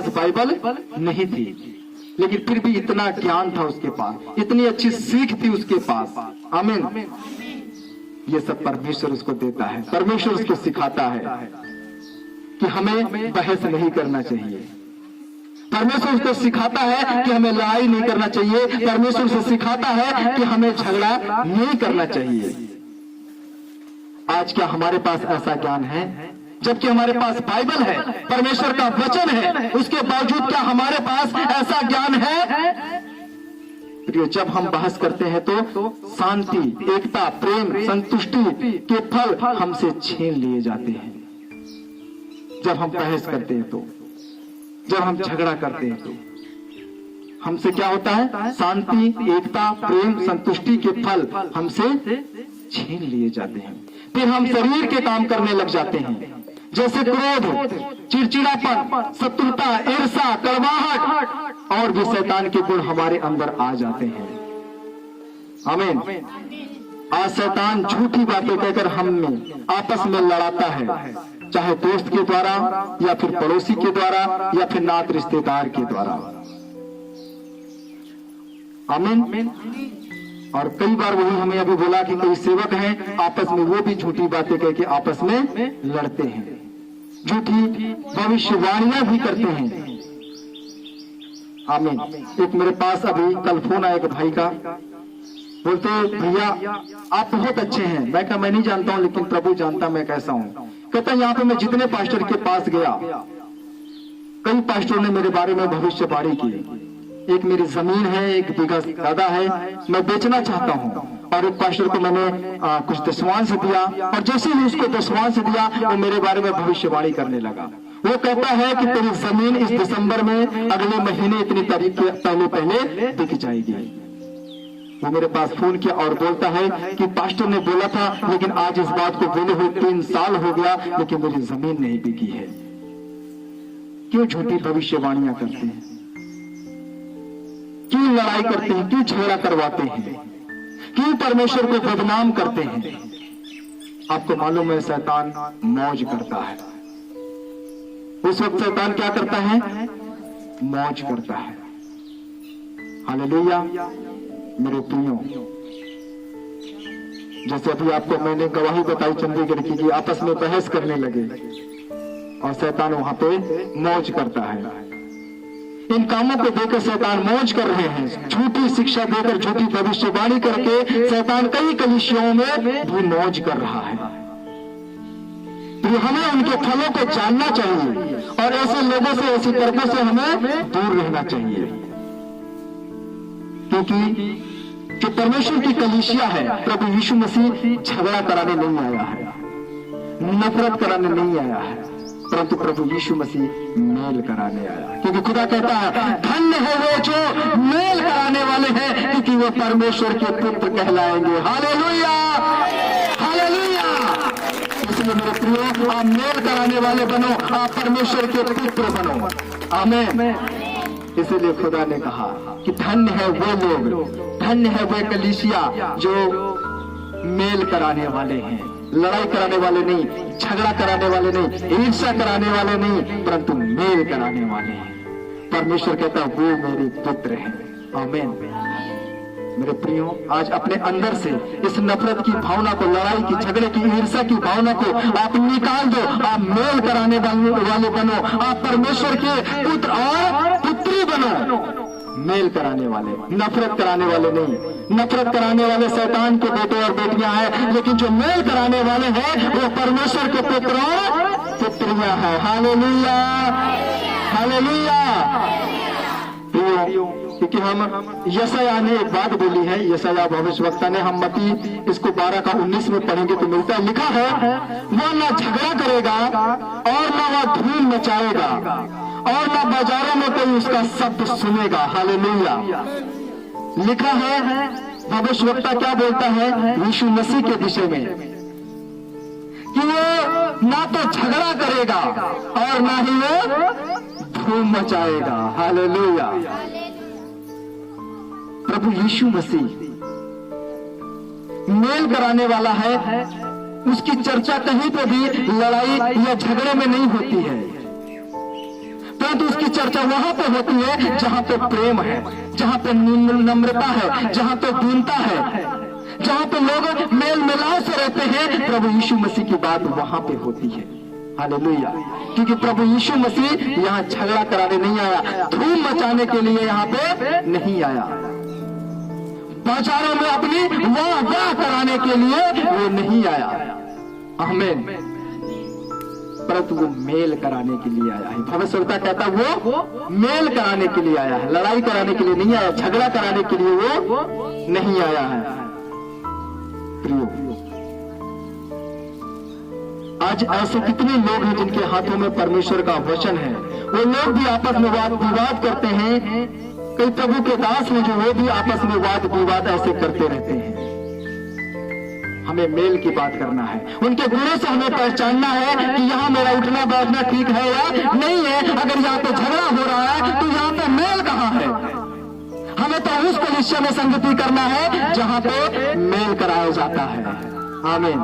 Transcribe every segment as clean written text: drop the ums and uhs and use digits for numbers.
पास Bible नहीं थी, लेकिन फिर भी इतना ज्ञान था उसके पास, इतनी अच्छी सीख थी उसके पास। आमीन। ये सब परमेश्वर उसको देता है, परमेश्वर उसको सिखाता है कि हमें बहस नहीं करना चाहिए। परमेश्वर उसको सिखाता है कि हमें लड़ाई नहीं करना चाहिए। परमेश्वर उसे सिखाता है कि हमें झगड़ा नहीं करना चाहिए। आज क्या हमारे पास ऐसा ज्ञान है? जबकि हमारे पास बाइबल है, परमेश्वर का वचन है, उसके बावजूद क्या हमारे पास ऐसा ज्ञान है? प्रियो, जब हम बहस करते हैं तो शांति, एकता, प्रेम, संतुष्टि के फल हमसे छीन लिए जाते हैं। जब हम बहस करते हैं तो, जब हम झगड़ा करते हैं तो हमसे क्या होता है? शांति, एकता, प्रेम, संतुष्टि के फल हमसे छीन लिए जाते हैं। फिर हम शरीर के काम करने लग जाते हैं, जैसे क्रोध, चिड़चिड़ापन, शत्रुता, ईर्ष्या, कड़वाहट और भी शैतान के गुण हमारे अंदर आ जाते हैं। आमीन। आज शैतान झूठी बातें कहकर हमें आपस में लड़ाता है, चाहे दोस्त के द्वारा या फिर पड़ोसी के द्वारा या फिर नात रिश्तेदार के द्वारा। आमीन। और कई बार वही हमें अभी बोला कि कई सेवक हैं, आपस में वो भी झूठी बातें कह के आपस में लड़ते हैं, झूठी भविष्यवाणियां भी करते हैं। आमीन। एक मेरे पास अभी कल फोन आया एक भाई का, बोलते भैया आप बहुत अच्छे हैं। मैं कहा मैं नहीं जानता हूं, लेकिन प्रभु जानता मैं कैसा हूं। कहता यहाँ पे मैं जितने पास्टर के पास गया, कई पास्टरों ने मेरे बारे में भविष्यवाणी की। एक मेरी जमीन है, 1 बीघा ज्यादा है, मैं बेचना चाहता हूँ। और एक पास्टर को मैंने कुछ दशवांश दिया, और जैसे ही उसको दशवांश दिया वो मेरे बारे में भविष्यवाणी करने लगा। वो कहता है कि तेरी जमीन इस दिसंबर में, अगले महीने इतनी तारीख के पहले बिक जाएगी। वो मेरे पास फोन किया और बोलता है कि पास्टर ने बोला था, लेकिन आज इस बात को बोले हुए 3 साल हो गया, लेकिन मेरी जमीन नहीं बिकी है। क्यों झूठी भविष्यवाणियां करते हैं? क्यों लड़ाई करते हैं? क्यों झगड़ा करवाते हैं? क्यों परमेश्वर को बदनाम करते हैं? आपको मालूम है शैतान मौज करता है। उस वक्त शैतान क्या करता है? मौज करता है। हालेलुया। मेरे प्रियो, जैसे अभी आपको मैंने गवाही बताई चंडीगढ़ की कि आपस में बहस करने लगे और शैतान वहां पे मौज करता है। इन कामों को देकर शैतान मौज कर रहे हैं। झूठी शिक्षा देकर, झूठी भविष्यवाणी करके शैतान कई कलीसियों में भी मौज कर रहा है। तो हमें उनके फलों को जानना चाहिए और ऐसे लोगों से, ऐसी तर्कों से हमें दूर रहना चाहिए, क्योंकि जो परमेश्वर की कलीसिया है, प्रभु यीशु मसीह झगड़ा कराने नहीं आया है, नफरत कराने नहीं आया है, परंतु प्रभु यीशु मसीह मेल कराने आया। क्योंकि खुदा कहता है धन्य है वो जो मेल कराने वाले हैं, क्योंकि वो परमेश्वर के पुत्र कहलाएंगे। Hallelujah, hallelujah. इसलिए मेरे प्रियो, आप मेल कराने वाले बनो, आप परमेश्वर के पुत्र बनो। आमीन। इसलिए खुदा ने कहा कि धन्य है वो लोग, धन्य है वो कलीसिया जो मेल कराने वाले हैं, लड़ाई कराने वाले नहीं, झगड़ा कराने वाले नहीं, ईर्ष्या कराने वाले नहीं, परंतु मेल कराने वाले हैं। परमेश्वर कहता है वो मेरे पुत्र हैं। आमीन। मेरे प्रियो, आज अपने अंदर से इस नफरत की भावना को, लड़ाई की, झगड़े की, ईर्ष्या की भावना को आप निकाल दो। आप मेल कराने वाले बनो, आप परमेश्वर के पुत्र और पुत्री बनो। मेल कराने वाले, नफरत कराने वाले नहीं। नफरत कराने वाले शैतान के बेटे और बेटियां हैं, लेकिन जो मेल कराने वाले हैं वो परमेश्वर के पुत्र और पुत्रियां हैं। Hallelujah, hallelujah. क्योंकि हम यशायाह ने एक बात बोली है, यशायाह भविष्यवक्ता ने, हम मत्ती इसको 12 का 19 में पढ़ेंगे तो मिलता है, लिखा है वह न झगड़ा करेगा और न वह धूम मचाएगा और न बाजारों में कोई उसका शब्द सुनेगा। हालेलुया। लिखा है, भविष्यवक्ता क्या बोलता है यीशु मसीह के विषय में, कि वो ना तो झगड़ा करेगा और ना ही वो धूम मचाएगा। हालेलुया। प्रभु यीशु मसीह मेल कराने वाला है, उसकी चर्चा कहीं पे भी लड़ाई या झगड़े में नहीं होती है। परंतु उसकी चर्चा वहां पे होती है जहां पे प्रेम है, जहां पे नम्रता है, जहां पे दीनता है, जहां पे लोग मेल मिलाप से रहते हैं। प्रभु यीशु मसीह की बात वहां पे होती है। हालेलुया। क्योंकि प्रभु यीशु मसीह यहाँ झगड़ा कराने नहीं आया, धूम मचाने के लिए यहाँ पे नहीं आया, बाजारों में अपनी वाह वाह कराने के लिए वो नहीं आया। आमीन। परंतु वो मेल कराने के लिए आया है। भविष्यवक्ता कहता वो मेल कराने के लिए आया है, लड़ाई कराने के लिए नहीं आया, झगड़ा कराने के लिए वो नहीं आया है। प्रियो, आज ऐसे कितने लोग हैं जिनके हाथों में परमेश्वर का वचन है, वो लोग भी आपस में वाद विवाद करते हैं। कई प्रभु के दास हैं जो वो भी आपस में वाद विवाद ऐसे करते रहते हैं। हमें मेल की बात करना है, उनके गुणों से हमें पहचानना है कि यहाँ मेरा उठना बैठना ठीक है या नहीं है। अगर यहाँ पे झगड़ा हो रहा है तो यहाँ पे मेल कहाँ है? हमें तो उस कलीसिया में संगति करना है जहाँ पे मेल कराया जाता है। आमीन।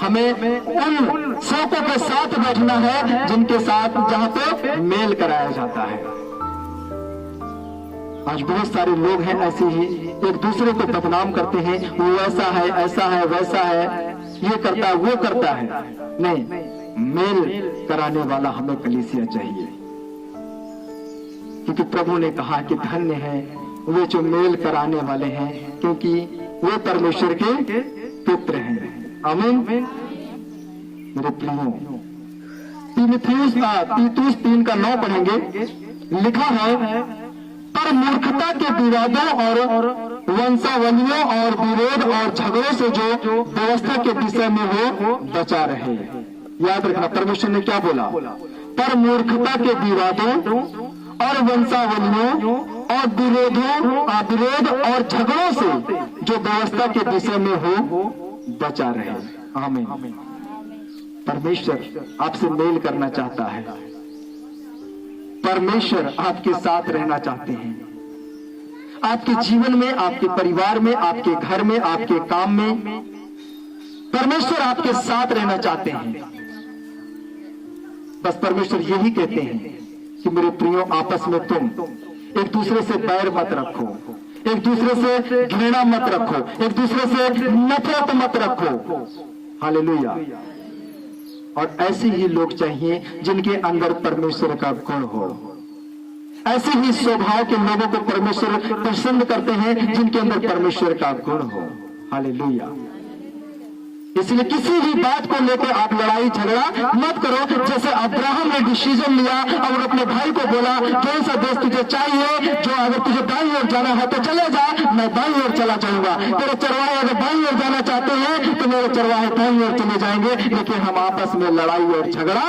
हमें उन सेवकों के साथ बैठना है जिनके साथ जहाँ पे मेल कराया जाता है। आज बहुत सारे लोग हैं ऐसे ही एक दूसरे को बदनाम करते हैं, वो ऐसा है, ऐसा है, वैसा है, ये करता है, वो करता है। नहीं, मेल कराने वाला हमें कलीसिया चाहिए, क्योंकि प्रभु ने कहा कि धन्य है वे जो मेल कराने वाले हैं, क्योंकि वे परमेश्वर के पुत्र हैं। आमीन। मेरे प्रियो, तीतुस 3:9 पढ़ेंगे। लिखा है, पर मूर्खता के विवादों और वंशावलियों और विरोध और झगड़ों से जो व्यवस्था के विषय में हो बचा रहे। याद रखना, परमेश्वर ने क्या बोला? पर मूर्खता के विवादों और वंशावलियों और विरोध और झगड़ों से जो व्यवस्था के विषय में हो बचा रहे। आमीन। परमेश्वर आपसे मेल करना चाहता है, परमेश्वर आपके साथ रहना चाहते हैं। आपके जीवन में, आपके परिवार में, आपके घर में, आपके काम में परमेश्वर आपके साथ रहना चाहते हैं। बस परमेश्वर यही कहते हैं कि मेरे प्रियो, आपस में तुम एक दूसरे से बैर मत रखो, एक दूसरे से घृणा मत रखो, एक दूसरे से नफरत मत रखो। हालेलुया। और ऐसे ही लोग चाहिए जिनके अंदर परमेश्वर का गुण हो। ऐसे ही स्वभाव के लोगों को परमेश्वर पसंद करते हैं जिनके अंदर परमेश्वर का गुण हो। हालेलुया। इसलिए किसी भी बात को लेकर आप लड़ाई झगड़ा मत करो। जैसे अब्राहम ने डिसीजन लिया और अपने भाई को बोला, कौन सा देश तुझे चाहिए? जो अगर तुझे दाईं ओर जाना है तो चले जा, मैं दाईं ओर चला जाऊंगा। तेरे चरवाहे अगर दाईं ओर जाना चाहते हैं तो मेरे चरवाहे दाईं ओर चले जाएंगे, लेकिन हम आपस में लड़ाई और झगड़ा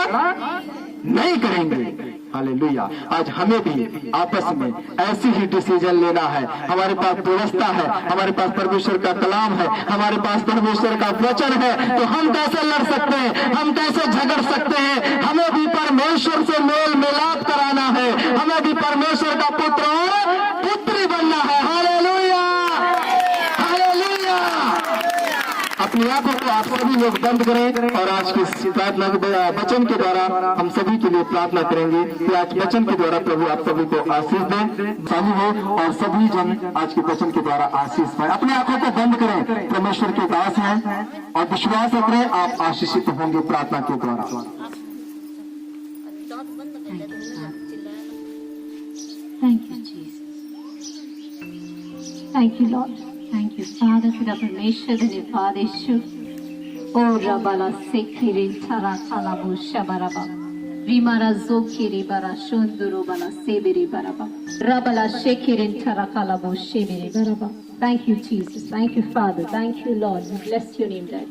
नहीं करेंगे। हालेलुया। आज हमें भी आपस में ऐसी ही डिसीजन लेना है। हमारे पास व्यवस्था है, हमारे पास परमेश्वर का कलाम है, हमारे पास परमेश्वर का वचन है, तो हम कैसे लड़ सकते हैं? हम कैसे झगड़ सकते हैं? हमें भी परमेश्वर से मेल मिलाप कराना है, हमें भी परमेश्वर का पुत्र और पुत्री बनना है। Hallelujah, hallelujah. अपनी आंखों को आप सभी लोग बंद करें और आज के प्रार्थना वचन के द्वारा हम सभी के लिए प्रार्थना करेंगे कि आज वचन के द्वारा प्रभु आप सभी को आशीष दें, चालू हो और सभी जन आज के वचन के द्वारा आशीष पाए। अपनी आंखों को बंद करें, परमेश्वर के दास हैं और विश्वास करें आप आशीषित होंगे प्रार्थना के द्वारा। Thank you, Jesus. Thank you, Lord. Thank you, Father, पिता परमेश्वर धन्यवाद यीशु। ओ रबाला सेखिरे थारा थाला बुशा बराबा रीमारा जोखिरे बरा शुंदुरो बला सेबेरे बराबा रबाला शेखिरे थारा थाला बुशेबेरे बराबा। Thank you, Jesus. Thank you, Father. Thank you, Lord. We bless your name, Dad.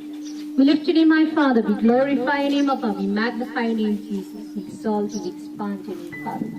We lift your name, my Father. We glorify your name, Abba. We magnify your name, Jesus. We exalt you, we expand your name, Father.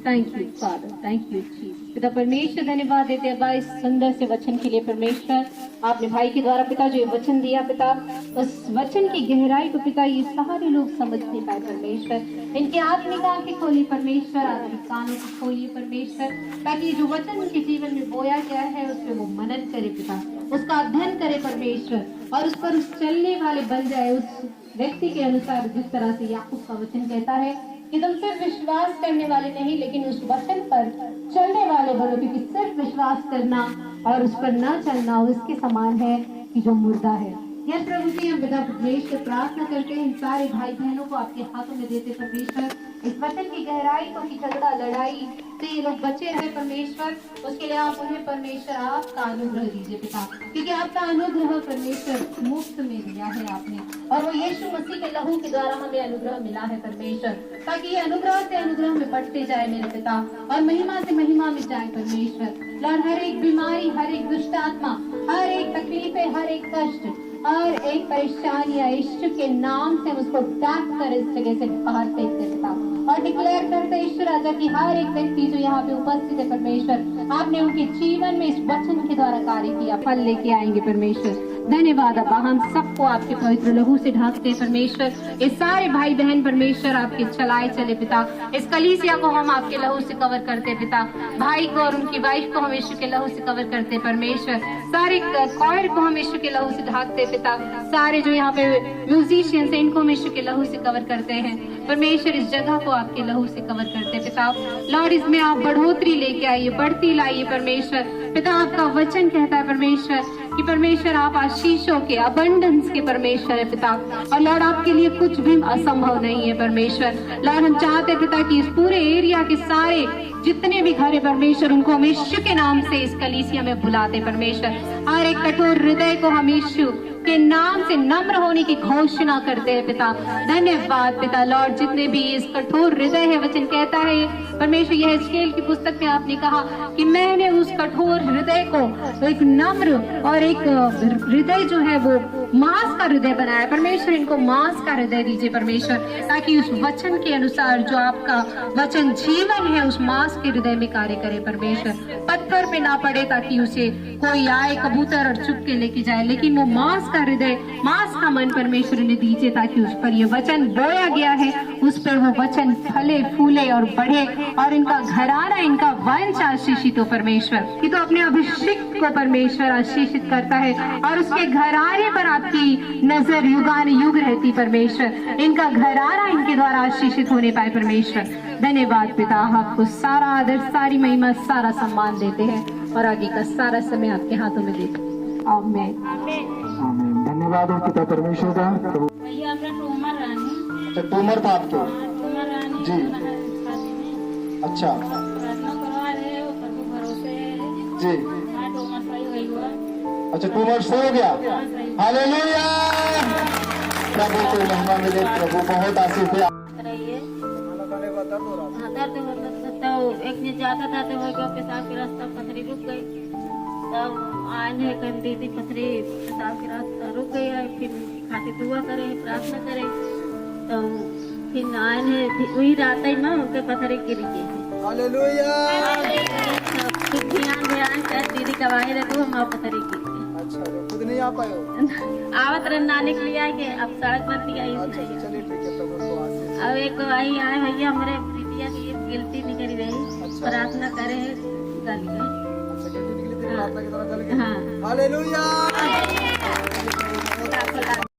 Thank you, Father. Thank you, Jesus. पिता परमेश्वर धन्यवाद देते हैं इस सुंदर से वचन के लिए। परमेश्वर आपने भाई के द्वारा पिता जो ये वचन दिया पिता, उस वचन की गहराई को पिता ये सारे लोग समझ नहीं पाए। परमेश्वर इनके आत्मिक आंखें खोलिए, परमेश्वर आत्मिक कानों को खोलिए परमेश्वर, ताकि जो वचन उनके जीवन में बोया गया है उसमें वो मनन करे पिता, उसका अध्ययन करे परमेश्वर, और उस पर चलने वाले बन जाए उस व्यक्ति के अनुसार जिस तरह से याकूब का वचन कहता है कि तुम सिर्फ विश्वास करने वाले नहीं लेकिन उस वचन पर चलने वाले बनो, क्योंकि सिर्फ विश्वास करना और उस पर न चलना उसके समान है कि जो मुर्दा है। यस प्रभु जी, हम पिता परमेश्वर प्रार्थना करते हैं इन सारे भाई बहनों को आपके हाथों में देते परमेश्वर, इस वचन की गहराई को कि झगड़ा लड़ाई से ये लोग बचे रहे परमेश्वर, उसके लिए आप उन्हें परमेश्वर आपका अनुग्रह दीजिए पिता, क्योंकि आपका अनुग्रह परमेश्वर मुफ्त में दिया है आपने, और वो यीशु मसीह के लहू के द्वारा हमें अनुग्रह मिला है परमेश्वर, ताकि ये अनुग्रह से अनुग्रह में बढ़ते जाए मेरे पिता, और महिमा से महिमा में जाए परमेश्वर। लॉर्ड, हर एक बीमारी, हर एक दुष्ट आत्मा, हर एक तकलीफें, हर एक कष्ट, हर एक परेशानी यीशु के नाम से उसको डांट कर इस जगह से बाहर फेंकते पिता, और डिक्लेयर करते ईश्वर राजा की हर एक व्यक्ति जो यहाँ पे उपस्थित है परमेश्वर, आपने उनके जीवन में इस वचन के द्वारा कार्य किया, फल लेके आएंगे परमेश्वर। धन्यवाद अब्बा, हम सबको आपके पवित्र लहू से ढांकते हैं परमेश्वर, ये सारे भाई बहन परमेश्वर आपके चलाए चले पिता, इस कलीसिया को हम आपके लहू से कवर करते पिता, भाई को और उनकी वाइफ को हम यीशु के लहू से कवर करते परमेश्वर, सारे कॉयर को हम यीशु के लहू से ढांकते पिता, सारे जो यहाँ पे म्यूजिशियंस हैं इनको हम यीशु के लहू से कवर करते हैं परमेश्वर, इस जगह को आपके लहू से कवर करते पिता। लॉर्ड, इसमें आप बढ़ोतरी लेके आइए, बढ़ती लाइए परमेश्वर पिता, आपका वचन कहता है परमेश्वर कि परमेश्वर आप आशीषों के अबंडेंस के परमेश्वर है पिता, और लॉर्ड आपके लिए कुछ भी असंभव नहीं है परमेश्वर। लॉर्ड, हम चाहते हैं पिता कि इस पूरे एरिया के सारे जितने भी घर है परमेश्वर, उनको हम यीशु के नाम से इस कलीसिया में बुलाते परमेश्वर, हर एक कठोर हृदय को हम यीशु के नाम से नम्र होने की घोषणा करते हैं पिता। धन्यवाद पिता। लॉर्ड, जितने भी इस कठोर हृदय है, वचन कहता है परमेश्वर, यह हिजकेल की पुस्तक में आपने कहा कि मैंने उस कठोर हृदय को तो एक नम्र और एक हृदय जो है वो मांस का हृदय बनाया परमेश्वर, इनको मांस का हृदय दीजिए परमेश्वर, ताकि उस वचन के अनुसार जो आपका वचन जीवन है उस मांस के हृदय में कार्य करे परमेश्वर, पत्थर पे ना पड़े ताकि उसे कोई आए कबूतर और चुप के लेके जाए, लेकिन वो मांस का हृदय, मांस का मन परमेश्वर ने दीजिए, ताकि उस पर ये वचन बोया गया है उस पर वो वचन फले फूले और बढ़े, और इनका घराना, इनका वंश आशीषित हो परमेश्वर। कि तो अपने अभिषेक को परमेश्वर आशीषित करता है और उसके घराने पर आपकी नजर युगान युग रहती परमेश्वर, इनका घराना इनके द्वारा आशीषित होने पाए परमेश्वर। धन्यवाद पिता, आपको सारा आदर, सारी महिमा, सारा सम्मान देते हैं, और आगे का सारा समय आपके हाथों में देते हैं। आमीन। आमीन। धन्यवाद हो पिता परमेश्वर का। प्रभु भैया अपना टूमर रानी, अच्छा, ट्यूमर था आपके? टूमर रानी जी। अच्छा प्रार्थना करवा रहे हो, प्रभु भरोसे है जी। हाँ, टूमर सही हुई हुआ। अच्छा, ट्यूमर सही हो गया। हालेलुया, प्रभु को महिमा मिले, प्रभु बहुत आशीष है। रहिए हाँ, दर्द होता तो एक दिन जाता था तो वो पेशाब के रास्ता पथरी रुक गई, तब आने कर दीदी पथरी पेशाब के रास्ता रुक गई है, फिर खाते दुआ करे, प्रार्थना करे, तो फिर आने वही रात ही में उनके पथरी गिर गई। हालेलुया। फिर ध्यान कर दीदी कवाए रहे तो हम पथरी गिर गई। अच्छा, खुद नहीं आ पाए हो? आवत रहा के लिए आए अब सड़क पर दिया। चलिए ठीक है, प्रभु को आशीष। अब एक वही आए भैया हमारे बिटिया की गिलती निकल रही, प्रार्थना करे गल गए। अच्छा, गिनती निकली थी, प्रार्थना की तरह गल गई। हाँ, हालेलुया।